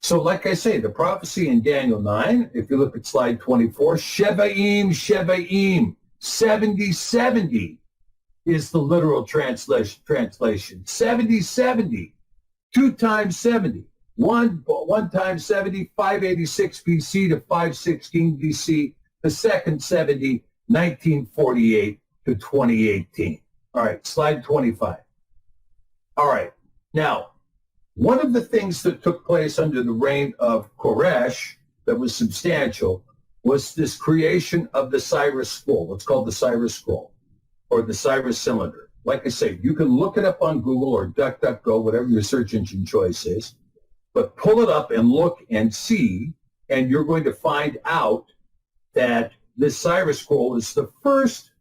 So like I say, the prophecy in Daniel 9, if you look at slide 24, Shevaim, Shevaim, 70, 70 is the literal translation. 70, 70, 2 times 70. One times 70, 586 BC to 516 BC. The second 70, 1948 to 2018. All right, slide 25. All right, now, one of the things that took place under the reign of Koresh that was substantial was this creation of the Cyrus scroll. What's called the Cyrus scroll or the Cyrus cylinder. Like I say, you can look it up on Google or DuckDuckGo, whatever your search engine choice is, but pull it up and look and see, and you're going to find out that this Cyrus scroll is the first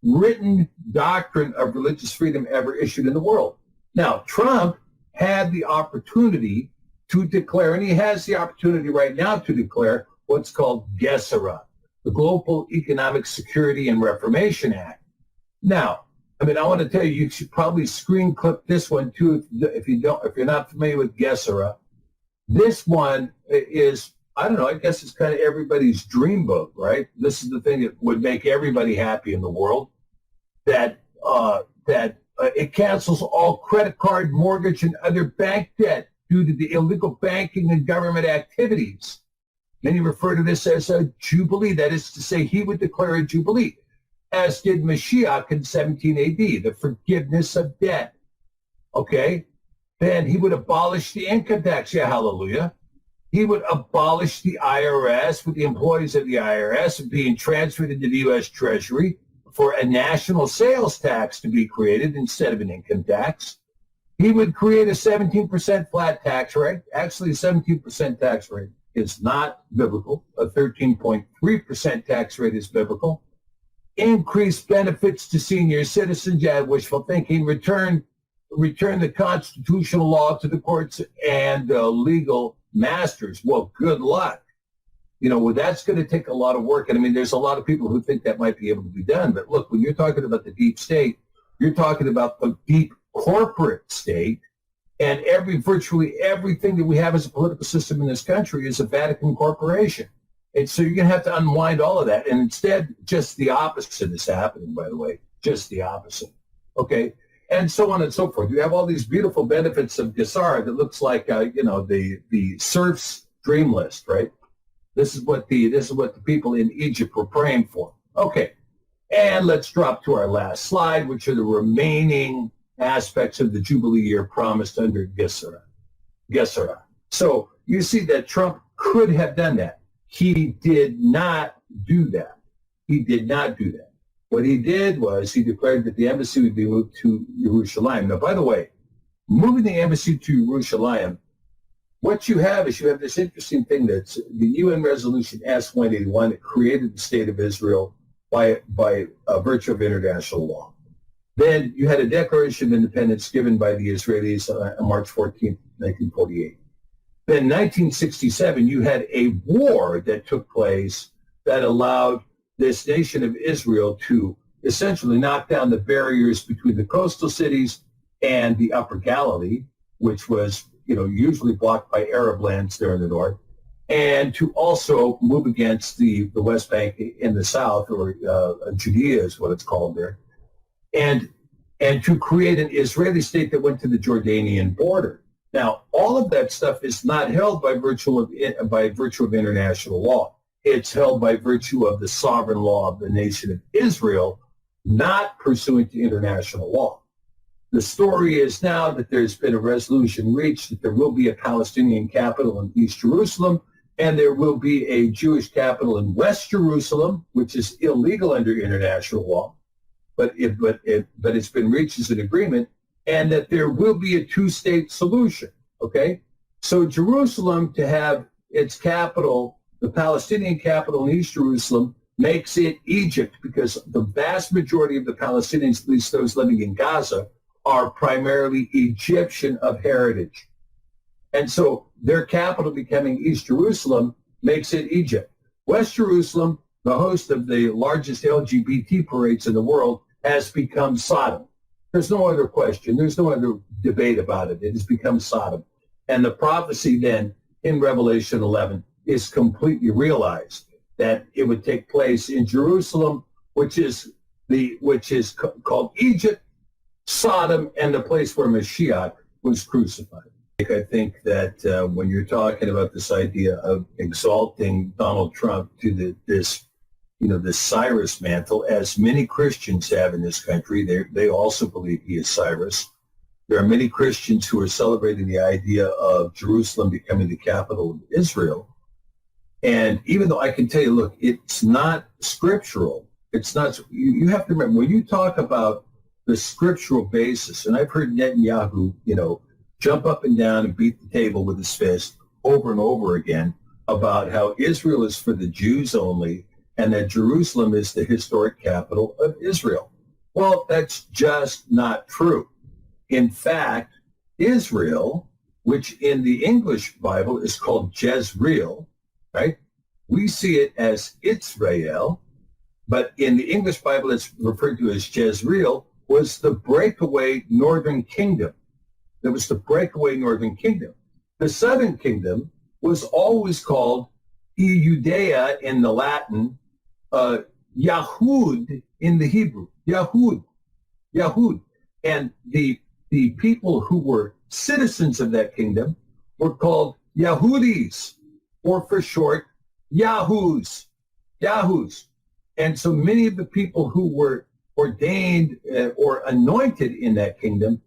written doctrine of religious freedom ever issued in the world. Now, Trump had the opportunity to declare, and he has the opportunity right now to declare what's called G.E.S.A.R.A, the Global Economic Security and Reformation Act. Now, I mean, I want to tell you, you should probably screen clip this one too if you're not familiar with G.E.S.A.R.A. This one is, I don't know, I guess it's kind of everybody's dream book, right? This is the thing that would make everybody happy in the world, that it cancels all credit card, mortgage, and other bank debt due to the illegal banking and government activities. Many refer to this as a jubilee. That is to say, he would declare a jubilee, as did Mashiach in 17 AD, the forgiveness of debt. Okay? Then he would abolish the income tax. Yeah, hallelujah. He would abolish the IRS, with the employees of the IRS being transferred into the U.S. Treasury for a national sales tax to be created instead of an income tax. He would create a 17% flat tax rate. Actually, a 17% tax rate is not biblical. A 13.3% tax rate is biblical. Increase benefits to senior citizens. Yeah, wishful thinking. Return the constitutional law to the courts and legal masters. Well, good luck. You know, well, that's going to take a lot of work. And I mean, there's a lot of people who think that might be able to be done. But look, when you're talking about the deep state, you're talking about the deep corporate state. And virtually everything that we have as a political system in this country is a Vatican corporation. And so you're going to have to unwind all of that. And instead, just the opposite is happening, by the way, just the opposite. Okay. And so on and so forth. You have all these beautiful benefits of G.E.S.A.R.A that looks like, the serf's dream list, right? This is what the people in Egypt were praying for. Okay. And let's drop to our last slide, which are the remaining aspects of the Jubilee year promised under G.E.S.A.R.A. So you see that Trump could have done that. He did not do that. What he did was he declared that the embassy would be moved to Jerusalem. Now, by the way, moving the embassy to Jerusalem, what you have this interesting thing that's the UN resolution S-181 that created the state of Israel by virtue of international law. Then you had a Declaration of Independence given by the Israelis on March 14th, 1948. Then 1967, you had a war that took place that allowed this nation of Israel to essentially knock down the barriers between the coastal cities and the Upper Galilee, which was, usually blocked by Arab lands there in the north, and to also move against the West Bank in the south, or Judea is what it's called there, and to create an Israeli state that went to the Jordanian border. Now, all of that stuff is not held by virtue of international law. It's held by virtue of the sovereign law of the nation of Israel, not pursuant to international law. The story is now that there's been a resolution reached that there will be a Palestinian capital in East Jerusalem, and there will be a Jewish capital in West Jerusalem, which is illegal under international law, but it's been reached as an agreement, and that there will be a two-state solution. Okay, so Jerusalem, to have its capital, the Palestinian capital in East Jerusalem, makes it Egypt, because the vast majority of the Palestinians, at least those living in Gaza, are primarily Egyptian of heritage. And so their capital becoming East Jerusalem makes it Egypt. West Jerusalem, the host of the largest LGBT parades in the world, has become Sodom. There's no other question. There's no other debate about it. It has become Sodom. And the prophecy then in Revelation 11 is completely realized, that it would take place in Jerusalem, which is called Egypt, Sodom, and the place where Mashiach was crucified. I think that when you're talking about this idea of exalting Donald Trump to this Cyrus mantle, as many Christians have in this country, they also believe he is Cyrus. There are many Christians who are celebrating the idea of Jerusalem becoming the capital of Israel. And even though I can tell you, look, it's not scriptural. It's not. You have to remember, when you talk about the scriptural basis, and I've heard Netanyahu, jump up and down and beat the table with his fist over and over again about how Israel is for the Jews only and that Jerusalem is the historic capital of Israel. Well, that's just not true. In fact, Israel, which in the English Bible is called Jezreel, right? We see it as Israel, but in the English Bible it's referred to as Jezreel, was the breakaway northern kingdom. There was the breakaway northern kingdom. The southern kingdom was always called Judea in the Latin, Yahud in the Hebrew, Yahud. And the people who were citizens of that kingdom were called Yahudis, or for short, Yahuds. And so many of the people who were ordained or anointed in that kingdom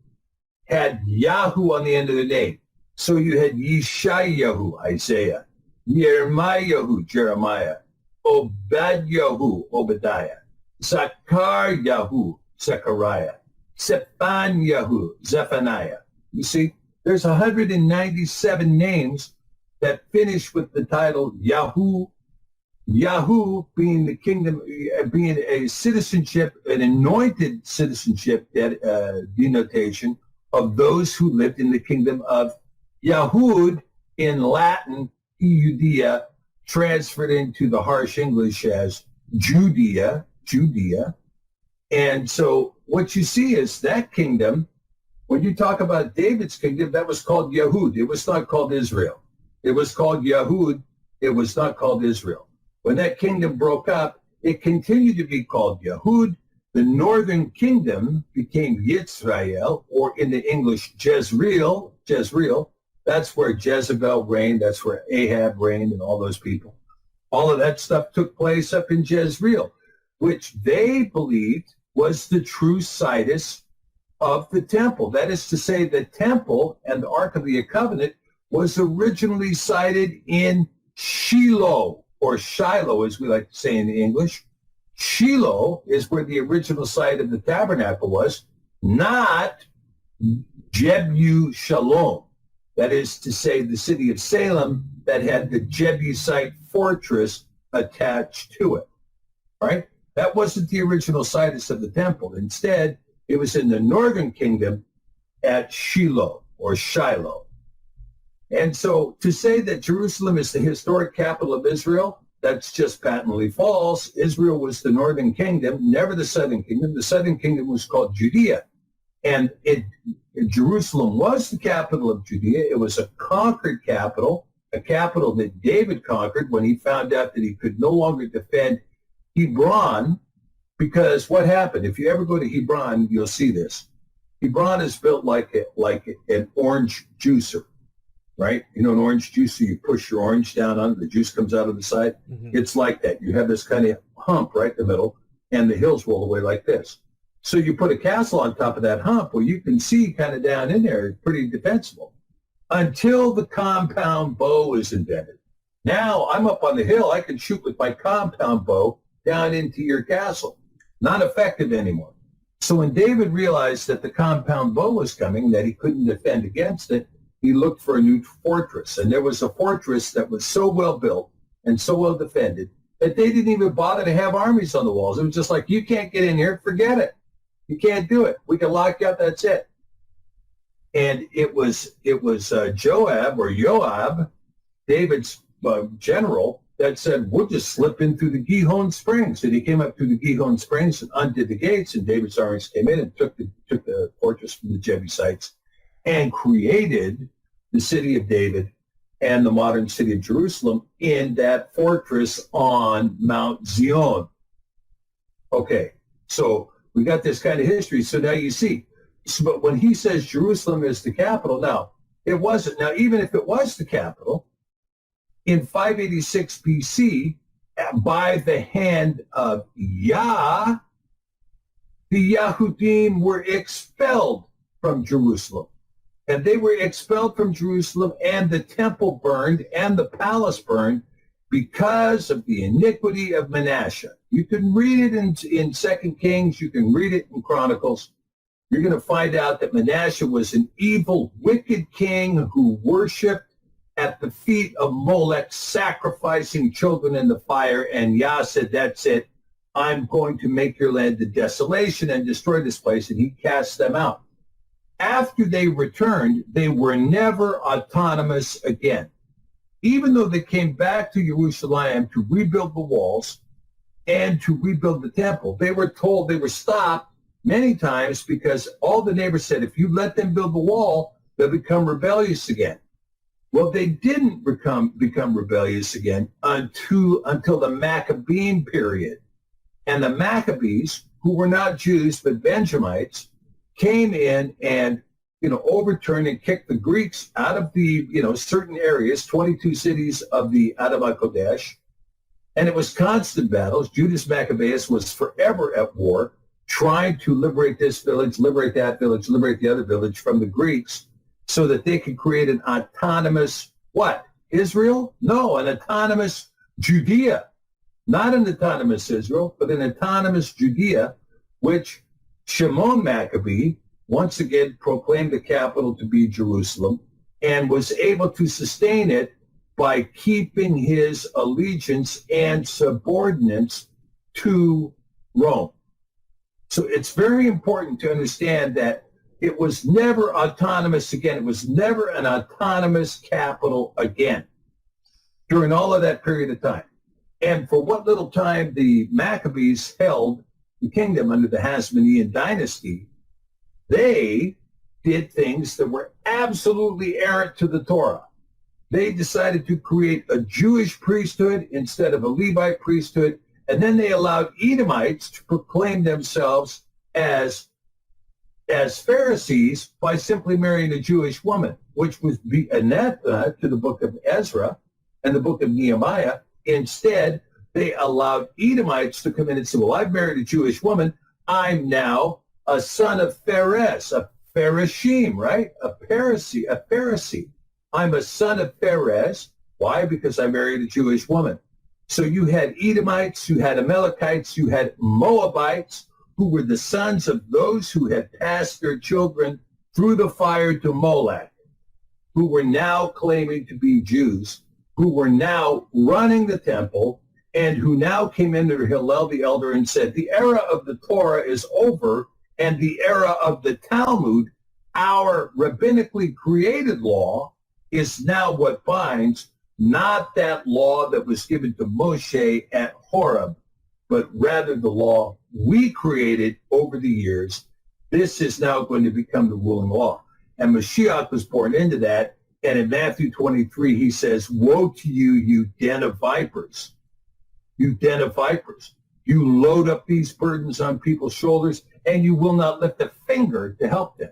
had Yahu on the end of the name. So you had Yeshayahu, Isaiah, Yermayahu, Jeremiah, Obadyahu, Obadiah, Zakaryahu, Zechariah, Sephanyahu, Zephaniah. You see, there's 197 names that finish with the title Yahu. Yahu being the kingdom, being a citizenship, an anointed citizenship denotation of those who lived in the kingdom of Yahud, in Latin, Judea, transferred into the harsh English as Judea. And so what you see is that kingdom, when you talk about David's kingdom, that was called Yahud. It was not called Israel. It was called Yahud. It was not called Israel. When that kingdom broke up, it continued to be called Yahud. The northern kingdom became Yisrael, or in the English, Jezreel. That's where Jezebel reigned. That's where Ahab reigned and all those people. All of that stuff took place up in Jezreel, which they believed was the true situs of the temple. That is to say, the temple and the Ark of the Covenant was originally sited in Shiloh, or Shiloh, as we like to say in English. Shiloh is where the original site of the tabernacle was, not Jebushalom. That is to say, the city of Salem that had the Jebusite fortress attached to it, right? That wasn't the original situs of the temple. Instead, it was in the northern kingdom at Shiloh, or Shiloh. And so to say that Jerusalem is the historic capital of Israel, that's just patently false. Israel was the northern kingdom, never the southern kingdom. The southern kingdom was called Judea. And Jerusalem was the capital of Judea. It was a conquered capital, a capital that David conquered when he found out that he could no longer defend Hebron. Because what happened? If you ever go to Hebron, you'll see this. Hebron is built like an orange juicer. Right? You know, an orange juicer, you push your orange down on it, the juice comes out of the side. Mm-hmm. It's like that. You have this kind of hump right in the middle, and the hills roll away like this. So you put a castle on top of that hump where you can see kind of down in there. It's pretty defensible. Until the compound bow is invented. Now I'm up on the hill. I can shoot with my compound bow down into your castle. Not effective anymore. So when David realized that the compound bow was coming, that he couldn't defend against it, he looked for a new fortress. And there was a fortress that was so well built and so well defended that they didn't even bother to have armies on the walls. It was just like, you can't get in here, forget it. You can't do it. We can lock you up, that's it. And it was Joab, David's general, that said, we'll just slip in through the Gihon Springs. And he came up through the Gihon Springs and undid the gates, and David's armies came in and took the fortress from the Jebusites and created the city of David and the modern city of Jerusalem in that fortress on Mount Zion. Okay, so we got this kind of history. So now you see, but when he says Jerusalem is the capital, now it wasn't. Now, even if it was the capital, in 586 BC, by the hand of Yah, the yahudiym were expelled from Jerusalem. And they were expelled from Jerusalem, and the temple burned, and the palace burned, because of the iniquity of Manasseh. You can read it in 2 Kings. You can read it in Chronicles. You're going to find out that Manasseh was an evil, wicked king who worshipped at the feet of Molech, sacrificing children in the fire. And Yah said, that's it. I'm going to make your land a desolation and destroy this place. And he cast them out. After they returned, they were never autonomous again. Even though they came back to Jerusalem to rebuild the walls and to rebuild the temple, they were told, they were stopped many times because all the neighbors said, if you let them build the wall, they'll become rebellious again. Well, they didn't become rebellious again until the Maccabean period. And the Maccabees, who were not Jews but Benjamites, came in and, overturned and kicked the Greeks out of the, certain areas, 22 cities of the Adama Kodesh. And it was constant battles. Judas Maccabeus was forever at war, trying to liberate this village, liberate that village, liberate the other village from the Greeks so that they could create an autonomous, what? Israel? No, an autonomous Judea. Not an autonomous Israel, but an autonomous Judea, which Shimon Maccabee once again proclaimed the capital to be Jerusalem and was able to sustain it by keeping his allegiance and subordinates to Rome. So it's very important to understand that it was never autonomous again. It was never an autonomous capital again during all of that period of time. And for what little time the Maccabees held the kingdom under the Hasmonean dynasty, they did things that were absolutely errant to the Torah. They decided to create a Jewish priesthood instead of a Levite priesthood, and then they allowed Edomites to proclaim themselves as Pharisees by simply marrying a Jewish woman, which was anathema to the book of Ezra and the book of Nehemiah. Instead, they allowed Edomites to come in and say, well, I've married a Jewish woman. I'm now a son of Phares, a Pharashim, right? A Pharisee. I'm a son of Phares. Why? Because I married a Jewish woman. So you had Edomites, you had Amalekites, you had Moabites, who were the sons of those who had passed their children through the fire to Molech, who were now claiming to be Jews, who were now running the temple, and who now came into Hillel the elder and said, the era of the Torah is over, and the era of the Talmud, our rabbinically created law, is now what binds, not that law that was given to Moshe at Horeb, but rather the law we created over the years. This is now going to become the ruling law. And Mashiach was born into that. And in Matthew 23, he says, woe to you, you den of vipers. You den of vipers. You load up these burdens on people's shoulders, and you will not lift a finger to help them.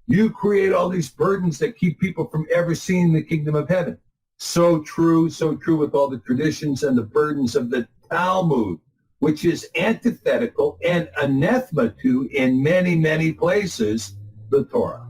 You create all these burdens that keep people from ever seeing the kingdom of heaven. So true with all the traditions and the burdens of the Talmud, which is antithetical and anathema to, in many, many places, the Torah.